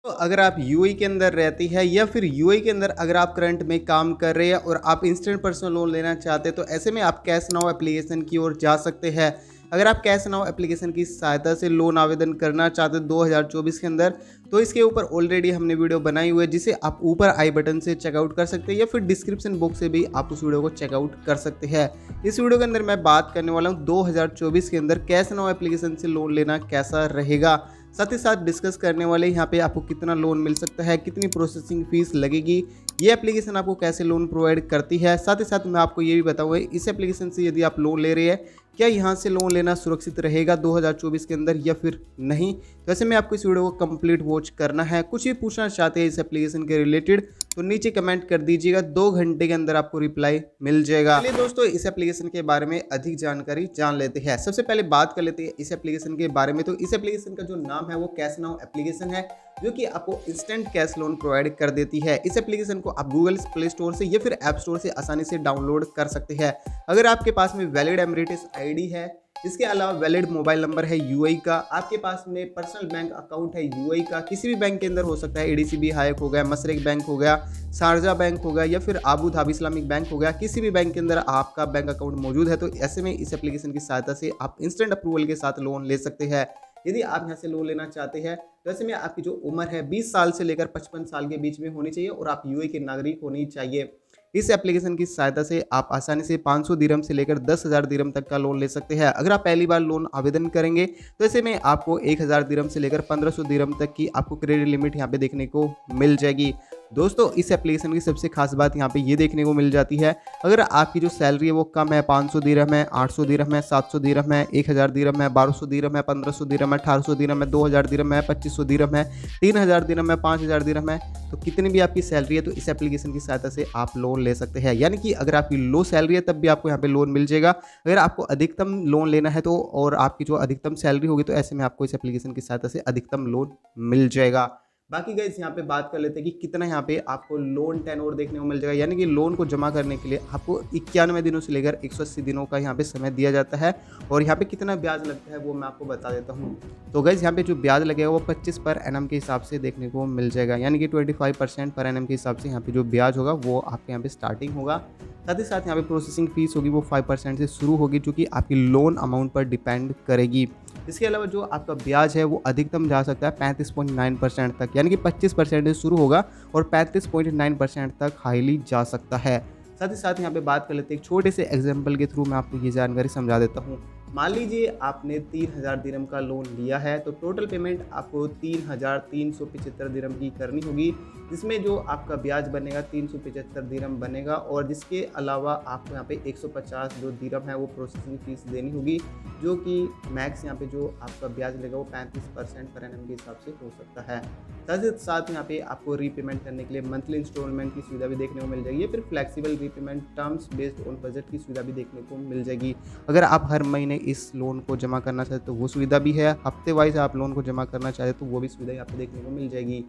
तो अगर आप यूएई के अंदर रहती है या फिर यूएई के अंदर अगर आप करंट में काम कर रहे हैं और आप इंस्टेंट पर्सनल लोन लेना चाहते हैं तो ऐसे में आप कैश नाउ एप्लीकेशन की ओर जा सकते हैं। अगर आप कैश नाउ एप्लीकेशन की सहायता से लोन आवेदन करना चाहते हैं 2024 के अंदर तो इसके ऊपर ऑलरेडी हमने वीडियो बनाई हुई है जिसे आप ऊपर आई बटन से चेकआउट कर सकते हैं या फिर डिस्क्रिप्शन बॉक्स से भी आप उस वीडियो को चेकआउट कर सकते हैं। इस वीडियो के अंदर मैं बात करने वाला हूँ 2024 के अंदर कैश नाउ एप्लीकेशन से लोन लेना कैसा रहेगा, साथ ही साथ डिस्कस करने वाले यहाँ पे आपको कितना लोन मिल सकता है, कितनी प्रोसेसिंग फीस लगेगी, ये एप्लीकेशन आपको कैसे लोन प्रोवाइड करती है। साथ ही साथ मैं आपको ये भी बताऊंगा इस एप्लीकेशन से यदि आप लोन ले रहे हैं क्या यहाँ से लोन लेना सुरक्षित रहेगा 2024 के अंदर या फिर नहीं। तो ऐसे में आपको इस वीडियो को कंप्लीट वॉच करना है। कुछ भी पूछना चाहते हैं इस एप्लीकेशन के रिलेटेड तो नीचे कमेंट कर दीजिएगा, 2 घंटे के अंदर आपको रिप्लाई मिल जाएगा। चलिए दोस्तों इस एप्लीकेशन के बारे में अधिक जानकारी जान लेते हैं। सबसे पहले बात कर लेते हैं इस एप्लीकेशन के बारे में। तो इस एप्लीकेशन का जो नाम है वो कैश नाउ एप्लीकेशन है जो कि आपको इंस्टेंट कैश लोन प्रोवाइड कर देती है। इस एप्लीकेशन को आप गूगल प्ले स्टोर से या फिर ऐप स्टोर से आसानी से डाउनलोड कर सकते हैं। अगर आपके पास में वैलिड एमिरेट्स आईडी है, इसके अलावा वैलिड मोबाइल नंबर है यूएई का, आपके पास में पर्सनल बैंक अकाउंट है यूएई का, किसी भी बैंक के अंदर हो सकता है, एडीसीबी हायक हो गया, मसरेक बैंक हो गया, शारजा बैंक हो गया या फिर आबू धाबी इस्लामिक बैंक हो गया, किसी भी बैंक के अंदर आपका बैंक अकाउंट मौजूद है तो ऐसे में इस एप्लीकेशन की सहायता से आप इंस्टेंट अप्रूवल के साथ लोन ले सकते हैं। यदि आप यहाँ से लोन लेना चाहते हैं तो ऐसे में आपकी जो उम्र है 20 साल से लेकर 55 साल के बीच में होनी चाहिए और आप यूएई के नागरिक होनी चाहिए। इस एप्लीकेशन की सहायता से आप आसानी से 500 दिरहम से लेकर 10,000 दिरहम तक का लोन ले सकते हैं। अगर आप पहली बार लोन आवेदन करेंगे तो ऐसे में आपको 1000 दिरहम से लेकर 1500 दिरहम तक की आपको क्रेडिट लिमिट यहाँ पे देखने को मिल जाएगी। दोस्तों इस एप्लीकेशन की सबसे खास बात यहाँ पे ये देखने को मिल जाती है, अगर आपकी जो सैलरी है वो कम है, 500 दिरहम है, 800 दिरहम है, 700 दिरहम है, 1000 दिरहम है, 1200 दिरहम है, 1500 दिरहम है, 1800 दिरहम है, 2000 दिरहम है, 2500 दिरहम है, 3000 दिरहम है, 5000 दिरहम है, तो कितनी भी आपकी सैलरी है तो इस एप्लीकेशन की सहायता से आप लोन ले सकते हैं। यानी कि अगर आपकी लो सैलरी है तब भी आपको यहाँ पे लोन मिल जाएगा। अगर आपको अधिकतम लोन लेना है तो और आपकी जो अधिकतम सैलरी होगी तो ऐसे में आपको इस एप्लीकेशन की सहायता से अधिकतम लोन मिल जाएगा। बाकी गाइस यहाँ पे बात कर लेते हैं कि कितना यहाँ पे आपको लोन टेन्योर देखने को मिल जाएगा। यानी कि लोन को जमा करने के लिए आपको 91 दिनों से लेकर 180 दिनों का यहाँ पे समय दिया जाता है और यहाँ पे कितना ब्याज लगता है वो मैं आपको बता देता हूँ। तो गाइस यहाँ पे जो ब्याज लगेगा वो 25 पर एनम के हिसाब से देखने को मिल जाएगा। यानी कि 25% पर एनम के हिसाब से यहाँ पे जो ब्याज होगा वो आपके यहाँ पे स्टार्टिंग होगा। साथ ही साथ यहाँ पे प्रोसेसिंग फीस होगी वो 5% से शुरू होगी जो कि आपकी लोन अमाउंट पर डिपेंड करेगी। इसके अलावा जो आपका ब्याज है वो अधिकतम जा सकता है 35.9% तक, यानी कि 25% से शुरू होगा और 35.9% तक हाईली जा सकता है। साथ ही साथ यहाँ पे बात कर लेते हैं एक छोटे से एग्जाम्पल के थ्रू मैं आपको ये जानकारी समझा देता हूँ। मान लीजिए आपने 3000 दिरहम का लोन लिया है तो टोटल पेमेंट आपको 3375 दिरहम की करनी होगी, जिसमें जो आपका ब्याज बनेगा 375 दिरहम बनेगा और जिसके अलावा आपको यहाँ पे 150 जो दिरहम है वो प्रोसेसिंग फीस देनी होगी, जो कि मैक्स यहाँ पे जो आपका ब्याज लगेगा वो 35% पर एनम के हिसाब से हो सकता है। साथ ही साथ यहाँ पे आपको रीपेमेंट करने के लिए मंथली इंस्टॉलमेंट की सुविधा भी देखने को मिल जाएगी या फिर flexible repayment terms based on budget की सुविधा भी देखने को मिल जाएगी। अगर आप हर महीने इस लोन को जमा करना चाहते तो वो सुविधा भी है, हफ्ते वाइज आप लोन को जमा करना चाहते तो वो भी सुविधा यहाँ पे देखने को मिल जाएगी।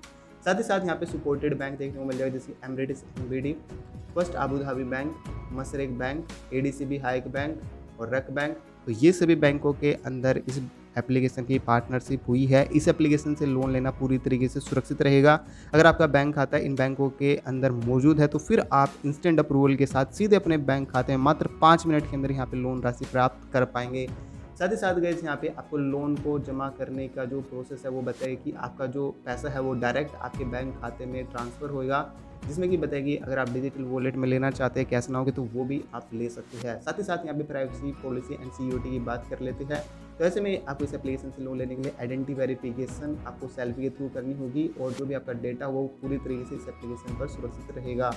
साथ ही साथ यहाँ पे सपोर्टेड बैंक देखने को मिल जाएगा जैसे Emirates MBD, first Abu Dhabi bank, Mashreq bank, ADCB हायक बैंक और रक बैंक। तो ये सभी बैंकों के अंदर इस एप्लीकेशन की पार्टनरशिप हुई है। इस एप्लीकेशन से लोन लेना पूरी तरीके से सुरक्षित रहेगा। अगर आपका बैंक खाता इन बैंकों के अंदर मौजूद है तो फिर आप इंस्टेंट अप्रूवल के साथ सीधे अपने बैंक खाते में मात्र 5 मिनट के अंदर यहाँ पे लोन राशि प्राप्त कर पाएंगे। साथ ही साथ गाइस यहाँ पे आपको लोन को जमा करने का जो प्रोसेस है वो बताएगा कि आपका जो पैसा है वो डायरेक्ट आपके बैंक खाते में ट्रांसफ़र होएगा, जिसमें कि बताएगी अगर आप डिजिटल वॉलेट में लेना चाहते हैं कैश ना होगे तो वो भी आप ले सकते हैं। साथ ही साथ यहाँ पे प्राइवेसी पॉलिसी एंड सिक्योरिटी की बात कर लेते हैं। तो ऐसे में आपको इस एप्लीकेशन से लोन लेने के लिए आइडेंटिटी वेरिफिकेशन आपको सेल्फी के थ्रू करनी होगी और जो भी आपका डेटा वो पूरी तरीके से इस एप्लीकेशन पर सुरक्षित रहेगा।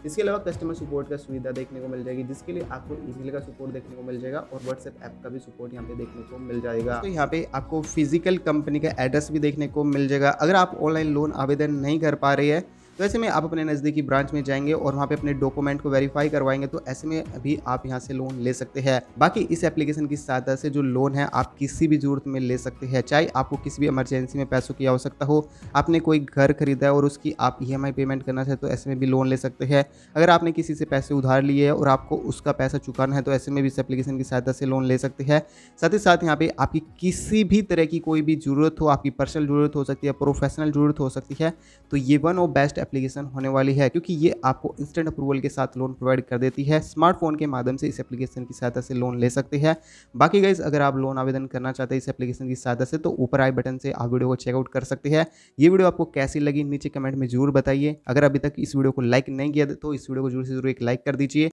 इसके अलावा कस्टमर सपोर्ट का सुविधा देखने को मिल जाएगी, जिसके लिए आपको ईमेल का सपोर्ट देखने को मिल जाएगा और व्हाट्सएप ऐप का भी सपोर्ट यहाँ पे देखने को मिल जाएगा। तो यहाँ पे आपको फिजिकल कंपनी का एड्रेस भी देखने को मिल जाएगा। अगर आप ऑनलाइन लोन आवेदन नहीं कर पा रही है तो ऐसे में आप अपने नज़दीकी ब्रांच में जाएंगे और वहाँ पे अपने डॉक्यूमेंट को वेरीफाई करवाएंगे, तो ऐसे में अभी आप यहाँ से लोन ले सकते हैं। बाकी इस एप्लीकेशन की सहायता से जो लोन है आप किसी भी ज़रूरत में ले सकते हैं, चाहे आपको किसी भी इमरजेंसी में पैसों की आवश्यकता हो, आपने कोई घर खरीदा है और उसकी आप ईएमआई पेमेंट करना चाहते, तो ऐसे में भी लोन ले सकते हैं। अगर आपने किसी से पैसे उधार लिए हैं और आपको उसका पैसा चुकाना है, तो ऐसे में भी इस एप्लीकेशन की सहायता से लोन ले सकते हैं। साथ ही साथ यहाँ पे आपकी किसी भी तरह की कोई भी ज़रूरत हो, आपकी पर्सनल ज़रूरत हो सकती है, प्रोफेशनल ज़रूरत हो सकती है, तो ये वन ऑफ बेस्ट एप्लीकेशन होने वाली है, क्योंकि ये आपको इंस्टेंट अप्रूवल के साथ लोन प्रोवाइड कर देती है। स्मार्टफोन के माध्यम से इस एप्लीकेशन की सहायता से लोन ले सकते हैं। बाकी गाइस, अगर आप लोन आवेदन करना चाहते हैं इस एप्लीकेशन की सहायता से, तो ऊपर आई बटन से आप वीडियो को चेकआउट कर सकते हैं। ये वीडियो आपको कैसी लगी नीचे कमेंट में जरूर बताइए। अगर अभी तक इस वीडियो को लाइक नहीं किया तो इस वीडियो को जरूर से जरूर एक लाइक कर दीजिए।